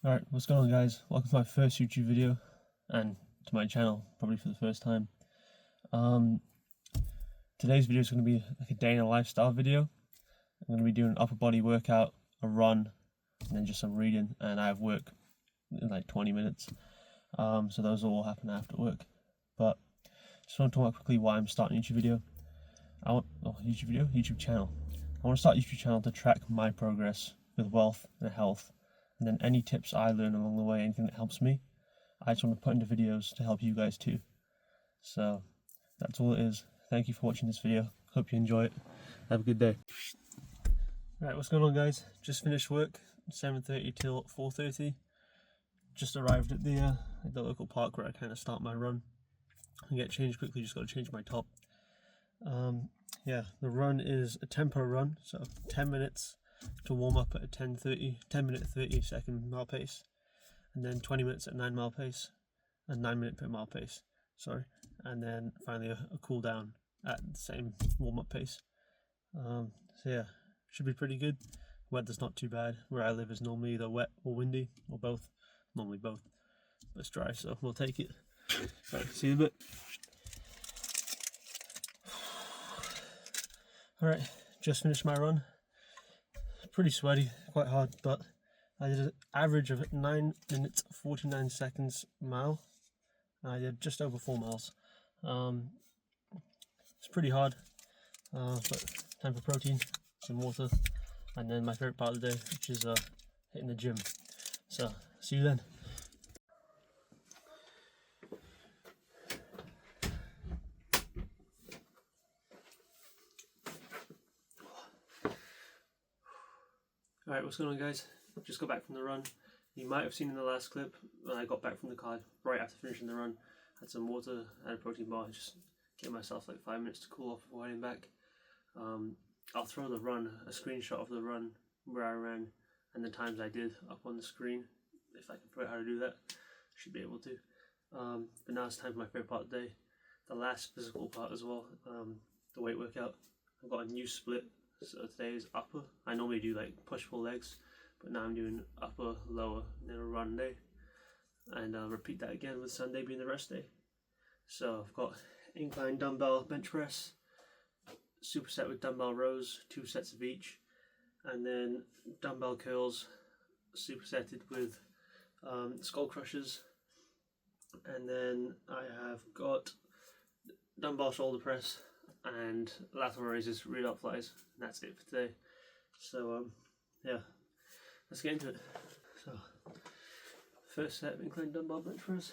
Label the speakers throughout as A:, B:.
A: Alright, what's going on guys? Welcome to my first YouTube video and to my channel, probably for the first time. Today's video is going to be like a day in a lifestyle video. I'm going to be doing an upper body workout, a run, and then just some reading, and I have work in like 20 minutes. So those will all happen after work. But just want to talk about quickly why I'm starting a YouTube video. YouTube channel. I want to start a YouTube channel to track my progress with wealth and health. And then any tips I learn along the way, anything that helps me, I just want to put into videos to help you guys too. So that's all it is. Thank you for watching this video. Hope you enjoy it. Have a good day. Right, what's going on guys? Just finished work, 7:30 till 4:30. Just arrived at the local park where I kind of start my run. And get changed quickly, just got to change my top. Yeah, the run is a tempo run, so 10 minutes to warm up at a 10 minute 30 second mile pace, and then 20 minutes at 9 mile pace, a 9 minute per mile pace, sorry, and then finally a cool down at the same warm up pace. So yeah, should be pretty good. Weather's not too bad. Where I live is normally either wet or windy, or both. Normally both, but it's dry, so we'll take it. Right, see you in a bit. Alright, just finished my run. Pretty sweaty, quite hard, but I did an average of 9 minutes 49 seconds mile. I did just over 4 miles. It's pretty hard, but time for protein, some water, and then my favorite part of the day, which is hitting the gym. So see you then. Alright, what's going on guys? Just got back from the run. You might have seen in the last clip when I got back from the car right after finishing the run. Had some water and a protein bar, just get myself like 5 minutes to cool off before heading back. I'll throw the run, a screenshot of the run where I ran and the times I did up on the screen. If I can figure out how to do that, should be able to. But now it's time for my favorite part of the day, the last physical part as well, the weight workout. I've got a new split. So today is upper. I normally do like push-pull legs, but now I'm doing upper, lower, and then a run day. And I'll repeat that again with Sunday being the rest day. So I've got incline dumbbell bench press, superset with dumbbell rows, 2 sets of each, and then dumbbell curls, supersetted with skull crushers. And then I have got dumbbell shoulder press and lateral raises, rear delt flies, and that's it for today. So yeah, let's get into it. So first set of incline dumbbell bench press.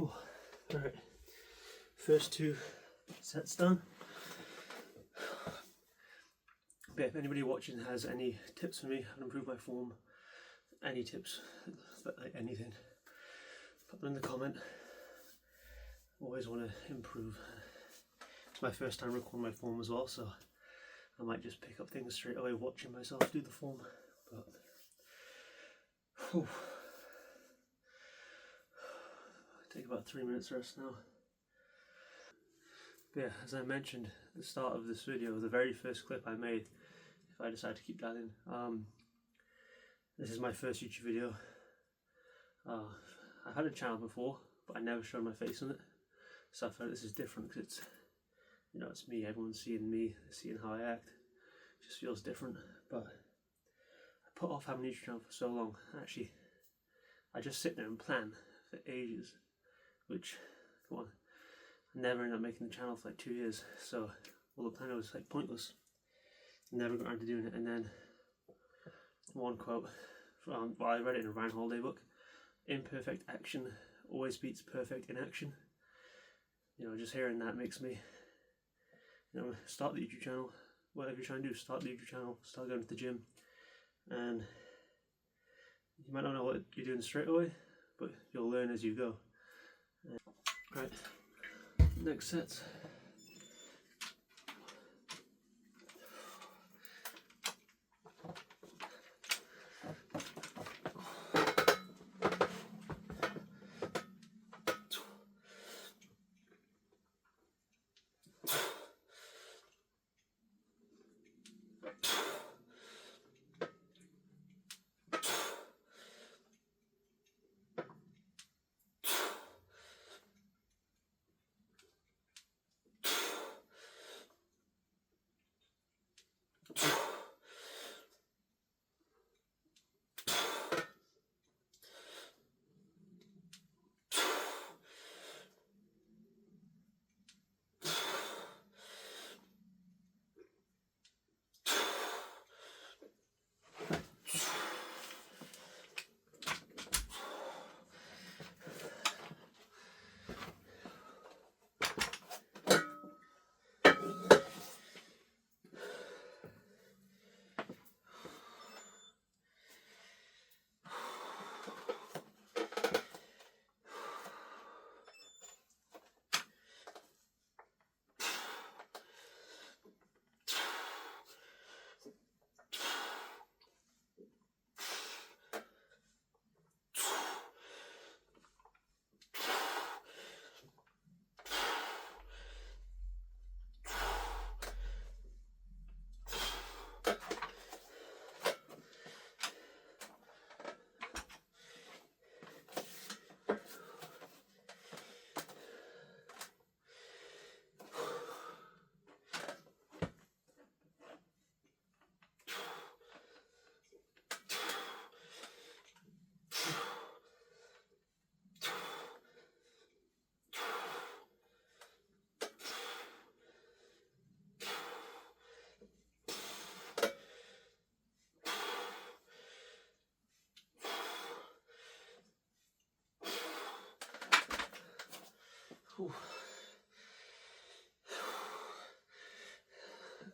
A: Alright, first 2 sets done. But if anybody watching has any tips for me how to improve my form, any tips, like anything, put them in the comment. Always want to improve. It's my first time recording my form as well, so I might just pick up things straight away watching myself do the form. But take about 3 minutes rest now. But yeah, as I mentioned at the start of this video, the very first clip I made, if I decide to keep that in, this is my first YouTube video. I've had a channel before, but I never showed my face on it, so I felt this is different because it's, you know, it's me, everyone's seeing me, seeing how I act. It just feels different. But I put off having a YouTube channel for so long. Actually, I just sit there and plan for ages, which, come on, I never ended up making the channel for like 2 years, so all the planning was like pointless. Never got around to doing it. And then one quote from, well, I read it in a Ryan Holiday book: imperfect action always beats perfect inaction. You know, just hearing that makes me, you know, start the YouTube channel. Whatever you're trying to do, start the YouTube channel, start going to the gym, and you might not know what you're doing straight away, but you'll learn as you go. Right, next set.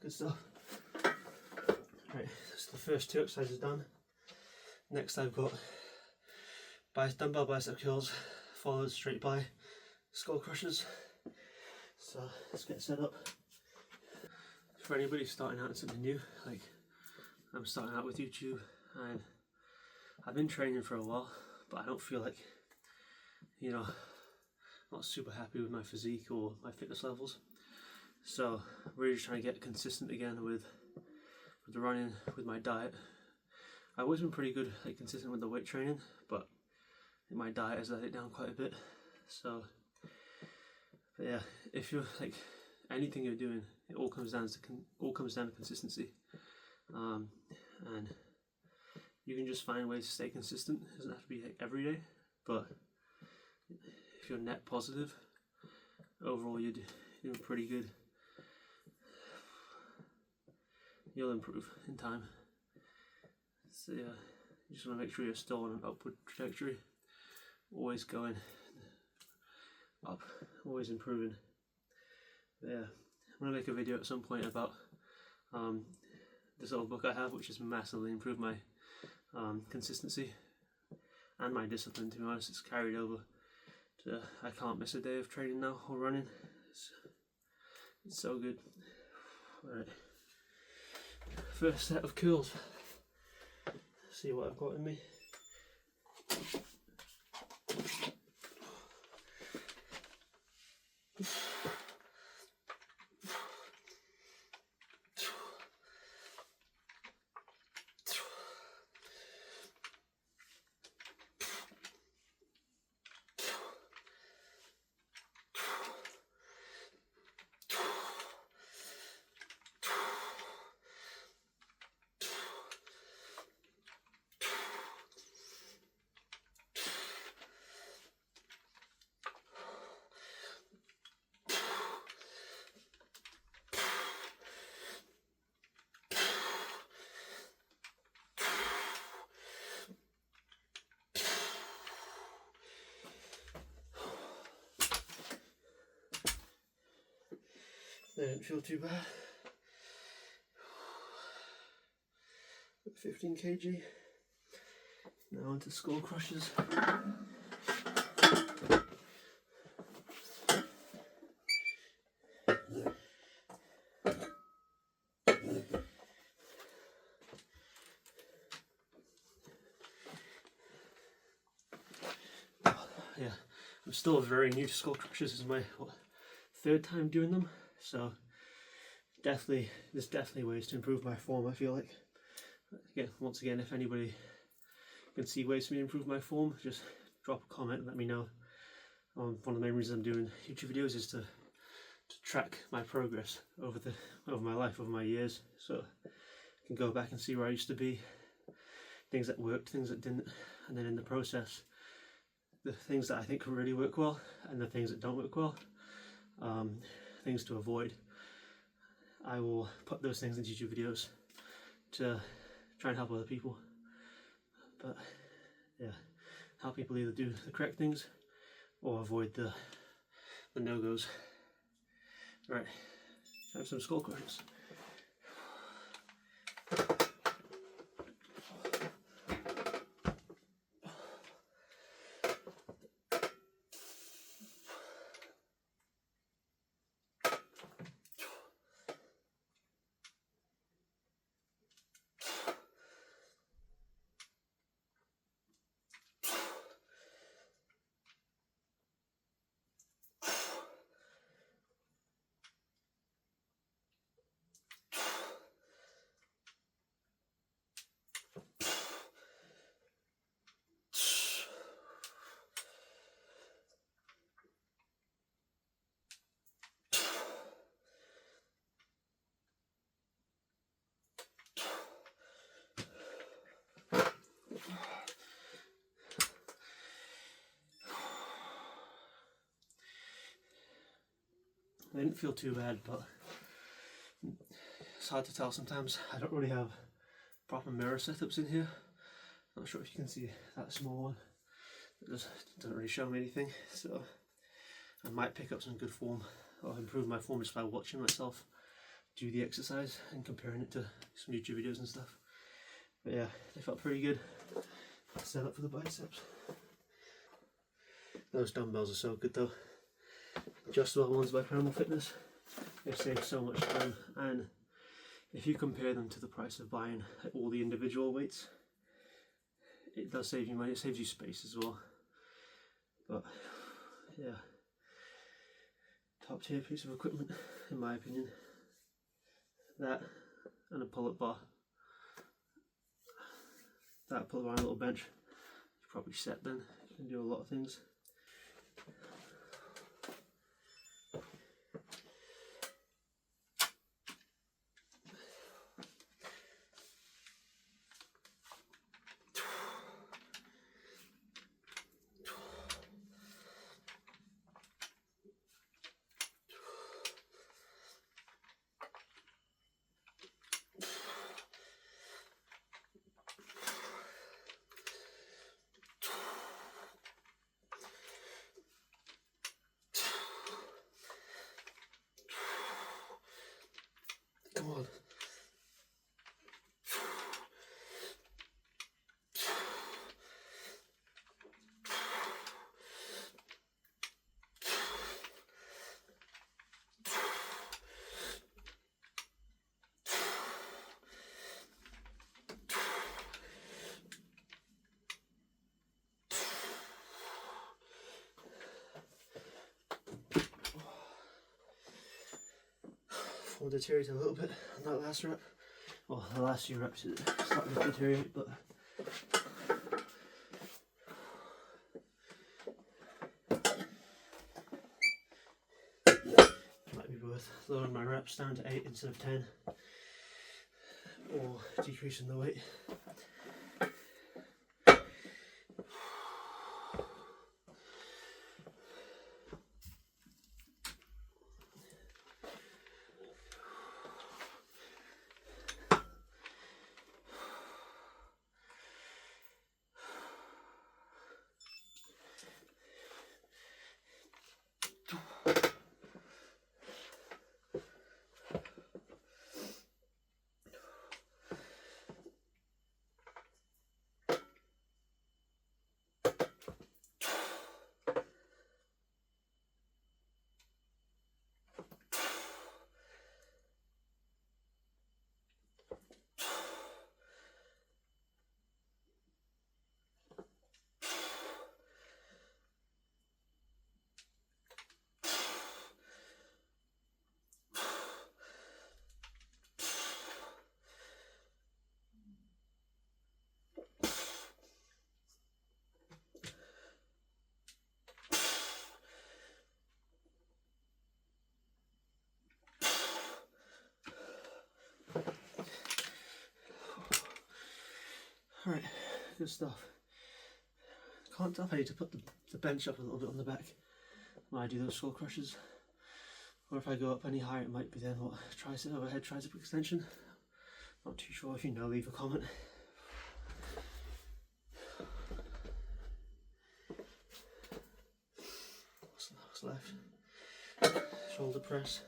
A: Good stuff. Right, that's the first 2 exercises done. Next I've got dumbbell bicep curls followed straight by skull crushers. So let's get set up. For anybody starting out in something new, like I'm starting out with YouTube, and I've been training for a while, but I don't feel like, you know, not super happy with my physique or my fitness levels. So I'm really just trying to get consistent again with the running, with my diet. I've always been pretty good, like consistent with the weight training, but my diet has let it down quite a bit. So, but yeah, if you're like anything you're doing, it all comes down to consistency, and you can just find ways to stay consistent. It doesn't have to be like every day, but if you're net positive, overall you're doing pretty good. You'll improve in time. So yeah, you just want to make sure you're still on an upward trajectory, always going up, always improving. But yeah, I'm going to make a video at some point about this little book I have, which has massively improved my consistency and my discipline. To be honest, it's carried over to, I can't miss a day of training now or running. It's so good. Alright, first set of curls. See what I've got in me. They didn't feel too bad. 15 kg. Now onto skull crushes. Yeah, I'm still very new to skull crushes. This is my third time doing them, so there's definitely ways to improve my form. I feel like, again, once again, if anybody can see ways for me to improve my form, just drop a comment and let me know. One of the main reasons I'm doing YouTube videos is to track my progress over my life, over my years, so I can go back and see where I used to be, things that worked, things that didn't, and then in the process, the things that I think really work well and the things that don't work well, things to avoid. I will put those things into YouTube videos to try and help other people. But yeah, help people either do the correct things or avoid the no-goes. Right, have some skull crushes. I didn't feel too bad, but it's hard to tell sometimes. I don't really have proper mirror setups in here. Not sure if you can see that small one. It doesn't really show me anything, so I might pick up some good form or improve my form just by watching myself do the exercise and comparing it to some YouTube videos and stuff. But yeah, they felt pretty good. Set up for the biceps. Those dumbbells are so good though. Adjustable ones by Primal Fitness. They save so much time, and if you compare them to the price of buying all the individual weights, it does save you money. It saves you space as well. But yeah, top tier piece of equipment in my opinion. That and a pull-up bar. That pull-up bar and a little bench. You're probably set then. You can do a lot of things. Come on. I'll deteriorate a little bit on that last rep. Well, the last few reps it started to deteriorate, but might be worth lowering my reps down to 8 instead of 10, or decreasing the weight. Alright, good stuff. Can't tell if I need to put the bench up a little bit on the back when I do those skull crushes. Or if I go up any higher, it might be then what, tricep overhead, tricep extension. Not too sure. If you know, leave a comment. What's left? Shoulder press.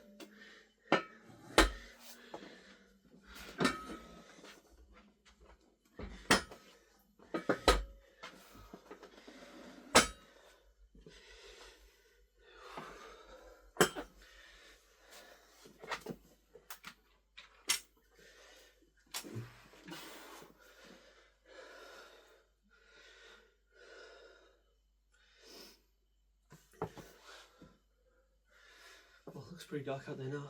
A: Well, it looks pretty dark out there now.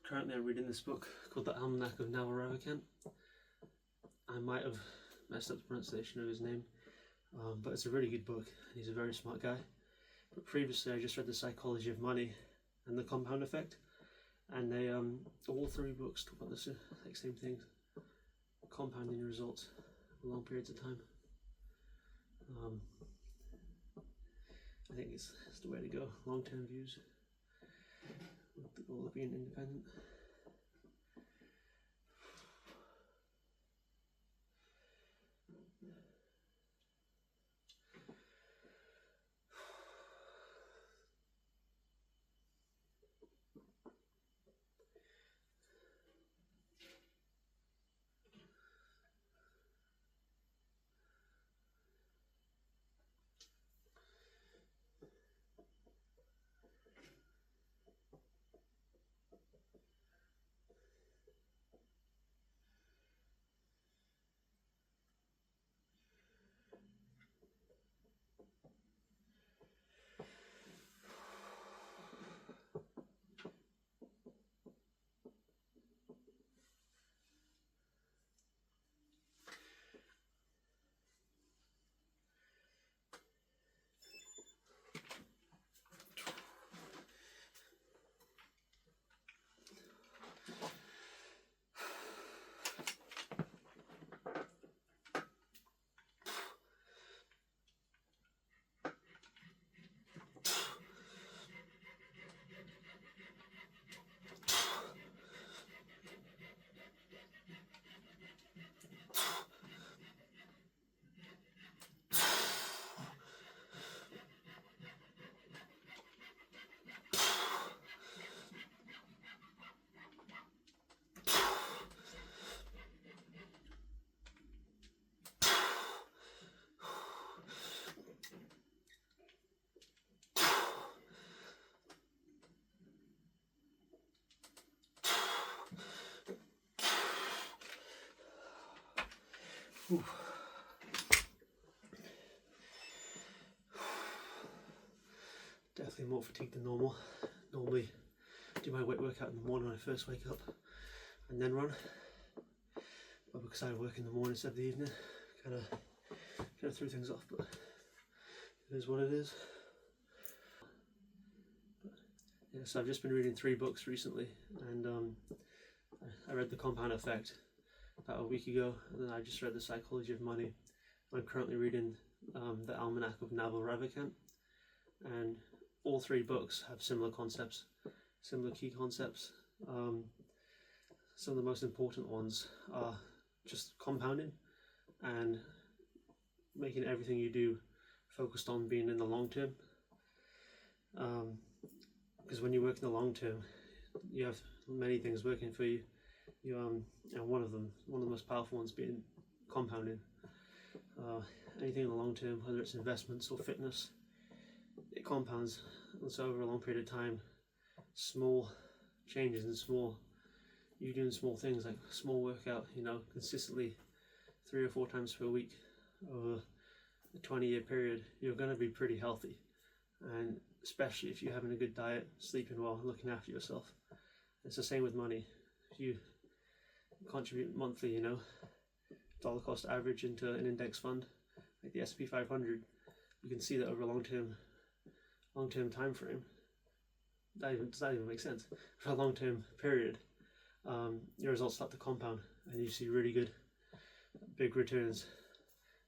A: Currently I'm reading this book called The Almanac of Naval Ravikant. I might have messed up the pronunciation of his name, but it's a really good book and he's a very smart guy. But previously I just read The Psychology of Money and The Compound Effect, and they all three books talk about the same things, compounding your results for long periods of time. I think it's the way to go, long-term views with the goal of being independent. Whew. Definitely more fatigued than normal. Normally do my weight workout in the morning when I first wake up and then run, but because I work in the morning instead of the evening, kind of threw things off, but it is what it is. Yeah, so I've just been reading 3 books recently, and I read The Compound Effect about a week ago, and then I just read The Psychology of Money. I'm currently reading The Almanac of Naval Ravikant, and all 3 books have similar concepts, similar key concepts. Some of the most important ones are just compounding and making everything you do focused on being in the long term. Because when you work in the long term, you have many things working for you. And one of the most powerful ones being compounding. Anything in the long term, whether it's investments or fitness, it compounds. And so over a long period of time, small changes and you doing small things like small workout, consistently 3 or 4 times per week over a 20-year period, you're going to be pretty healthy. And especially if you're having a good diet, sleeping well, looking after yourself. It's the same with money. If you contribute monthly, dollar cost average into an index fund like the S&P 500, you can see that over a long-term time frame, does that even make sense? For a long-term period, your results start to compound, and you see really good, big returns,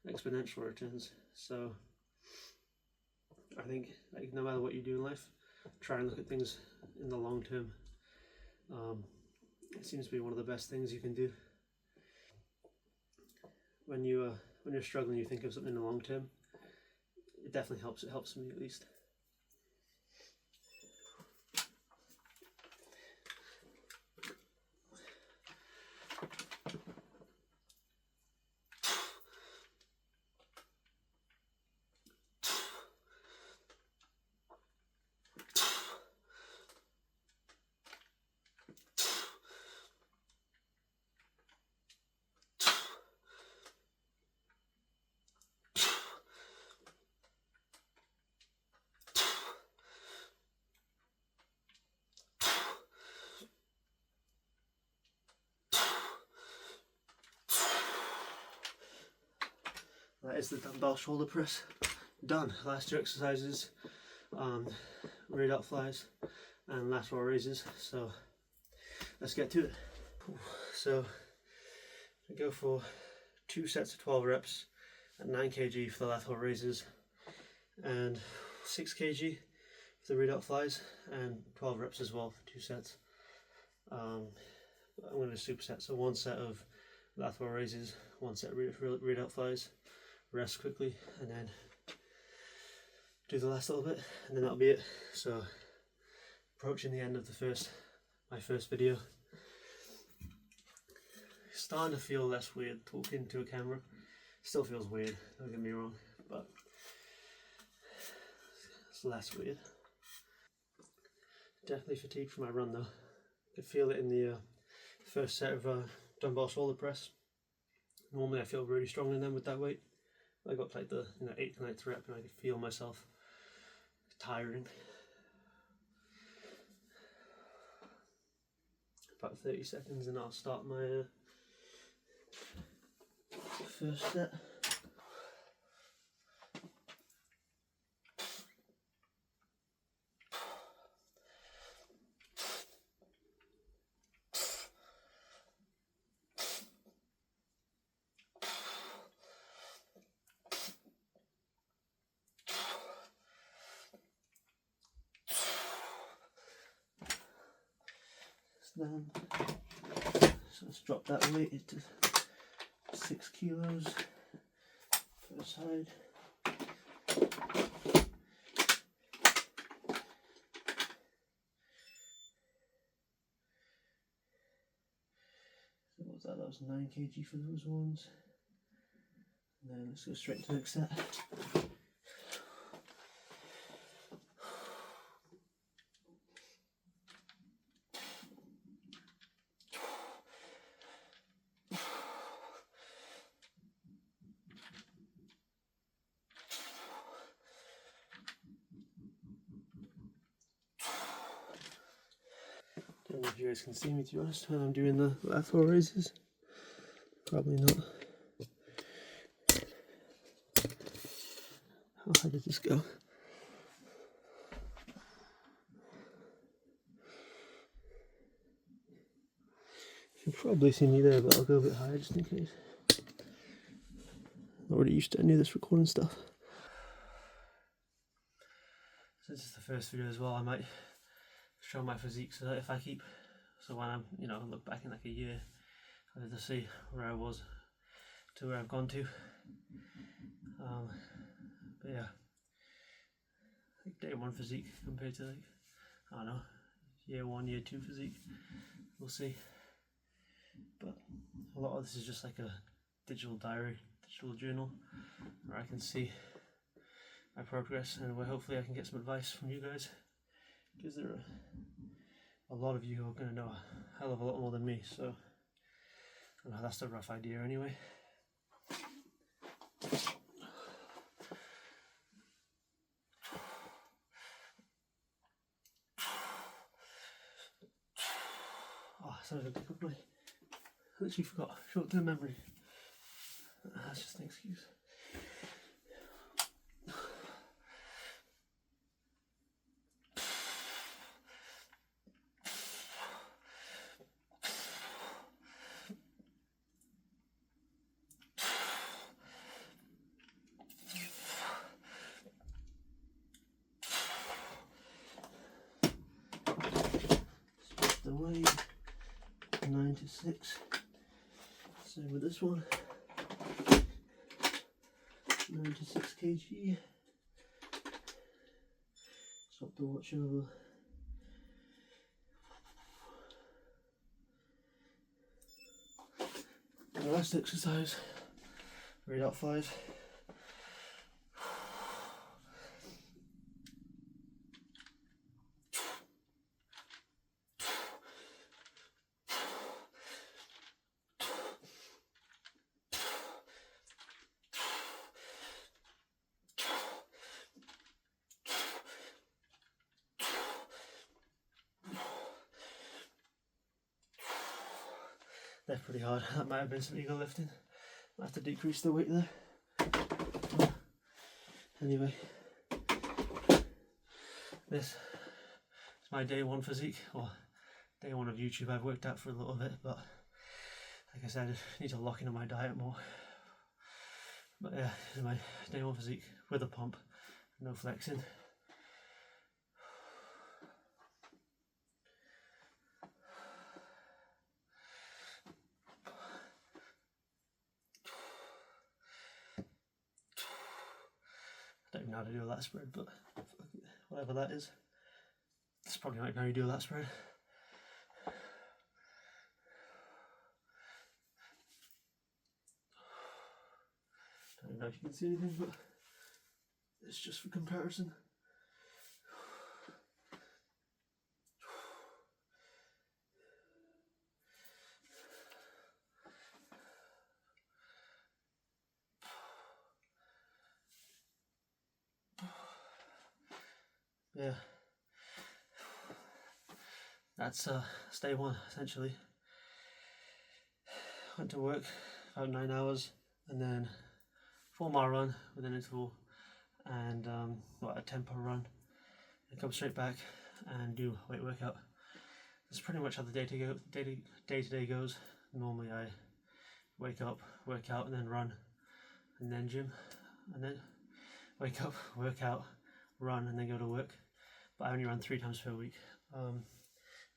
A: exponential returns. So I think, like, no matter what you do in life, try and look at things in the long term. It seems to be one of the best things you can do. When you're struggling, you think of something in the long term. It definitely helps. It helps me, at least. That is the dumbbell shoulder press done. Last 2 exercises, rear delt flies and lateral raises. So let's get to it. So I go for 2 sets of 12 reps at 9 kg for the lateral raises and 6 kg for the rear delt flies, and 12 reps as well for 2 sets. I'm going to superset, so 1 set of lateral raises, 1 set of rear delt flies, rest quickly, and then do the last little bit, and then that'll be it. So approaching the end of my first video. Starting to feel less weird talking to a camera. Still feels weird, don't get me wrong, but it's less weird. Definitely fatigued from my run though. I could feel it in the first set of dumbbell shoulder press. Normally I feel really strong in them with that weight. I got to like the 8th or 9th rep and I could feel myself tiring. About 30 seconds and I'll start my first set. Done. So let's drop that weight into 6 kilos per side. So what was that? That was 9 kg for those ones. And then let's go straight to the next set. don't know if you guys can see me, to be honest, when I'm doing the lateral raises. Probably not. How high did this go? You can probably see me there, but I'll go a bit higher just in case. I'm already used to any of this recording stuff. Since it's the first video as well, I might show my physique so that if I keep, so when I'm, you know, look back in like a year, I'll be able to see where I was to where I've gone to. But yeah, like day one physique compared to like, I don't know, year one, year two physique, we'll see. But a lot of this is just like a digital diary, digital journal, where I can see my progress, and where hopefully I can get some advice from you guys, because there are a lot of you who are going to know a hell of a lot more than me, so I don't know, that's a rough idea anyway. Oh, sorry, I pick up my, I literally forgot, short-term memory. That's just an excuse. The weight 96. Same with this one. 96 kg. Swap the watch over. The last exercise, read out 5. They're pretty hard. That might have been some ego lifting. I have to decrease the weight there. Anyway, this is my day one physique, or day one of YouTube. I've worked out for a little bit, but like I said, I need to lock into my diet more. But yeah, this is my day one physique with a pump, no flexing. I don't even know how to do a lat spread, but whatever that is, that's probably not how you do a lat spread. I don't know if you can see anything, but it's just for comparison. Yeah, that's day one essentially. Went to work about 9 hours, and then 4-mile run with an interval, and a tempo run, and come straight back and do a weight workout. That's pretty much how the day to day goes. Normally I wake up, work out, and then run, and then gym, and then wake up, work out, run, and then go to work. But I only run 3 times per week.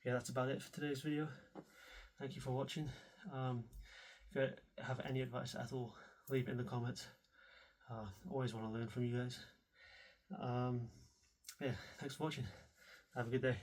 A: Yeah, that's about it for today's video. Thank you for watching. If you have any advice at all, leave it in the comments. Always want to learn from you guys. Yeah, thanks for watching. Have a good day.